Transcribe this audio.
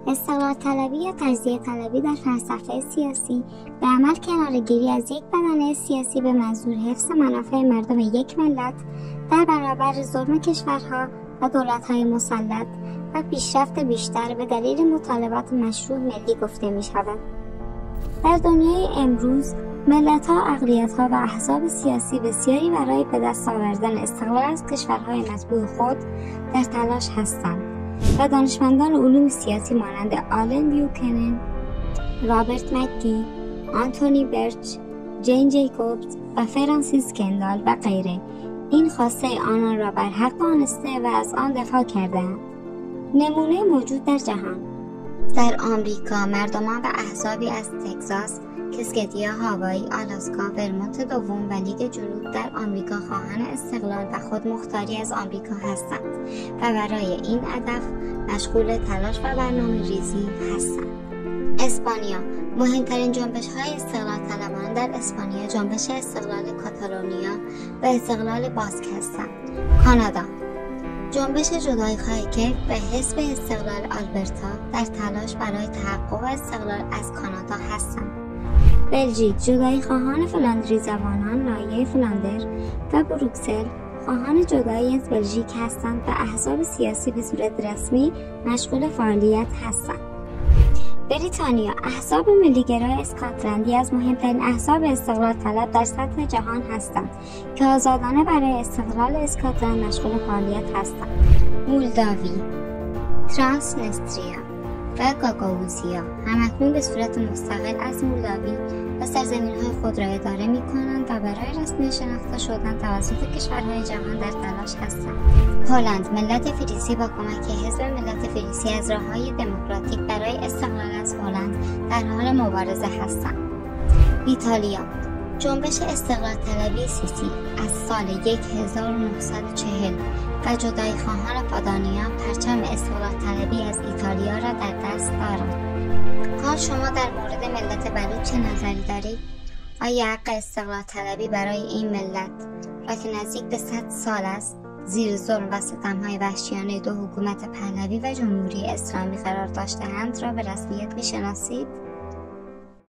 استقلال طلبی یا تجزیه طلبی در فلسفه سیاسی به عمل کناره‌گیری از یک بدنه سیاسی به منظور حفظ منافع مردم یک ملت در برابر ظلم کشورها و دولت‌های مسلط و پیشرفت بیشتر به دلیل مطالبات مشروع ملی گفته می‌شود. در دنیای امروز ملت‌ها، اقلیت‌ها و احزاب سیاسی بسیاری برای به دست آوردن استقلال از کشورهای مطبوع خود در تلاش هستند و دانشمندان علوم سیاسی مانند آلن بیوکنن، رابرت مکی، آنتونی برچ، جین جیکوبز و فرانسیس کندال و غیره این خواسته آنان را بر حق دانسته و از آن دفاع کردند. نمونه موجود در جهان: در آمریکا مردمان و احزابی از تگزاس، کسکتیا، هاوایی، آلاسکا، ورمونت دوم و لیگ جنوب در آمریکا خواهان استقلال و خودمختاری از آمریکا هستند و برای این هدف مشغول تلاش و برنامه‌ریزی هستند. اسپانیا: مهمترین جنبش‌های استقلال طلبان در اسپانیا جنبش استقلال کاتالونیا و استقلال باسک هستند. کانادا: جنبش جدایی‌خواه که به حزب استقلال آلبرتا در تلاش برای تحقق استقلال از کانادا هستند. بلژیک: جدایی‌خواهان فلاندری زبانان ناحیه فلاندر و بروکسل خواهان جدایی از بلژیک هستند و احزاب سیاسی به صورت رسمی مشغول فعالیت هستند. بریتانیا: احزاب ملی‌گرای اسکاتلندی از مهمترین احزاب استقلال طلب در سطح جهان هستند که آزادانه برای استقلال اسکاتلند مشغول فعالیت هستند. مولداوی، ترانسنستریا و گاگاوزیا همکنون به صورت مستقل از مولداوی و سرزمین‌های خود را اداره می‌کنند و برای رسمی شناخته شدن توسط کشورهای جهان در تلاش هستند. هلند: ملت فریسی با کمک حزب ملت فریسی از راه‌های دموکراتیک برای استقلال از هلند در حال مبارزه هستند. ایتالیا: جنبش استقلال طلبی سیسی از سال 1940 و جدایی‌خواهان پادانیان پرچم استقلال طلبی از ایتالیا را در دست دارند. حال شما در مورد ملت بلوچ چه نظری دارید؟ آیا حق استقلال طلبی برای این ملت را که نزدیک به 100 سال است زیر ظلم و ستم‌های وحشیانه دو حکومت پهلوی و جمهوری اسلامی قرار داشته‌اند را به رسمیت می‌شناسید؟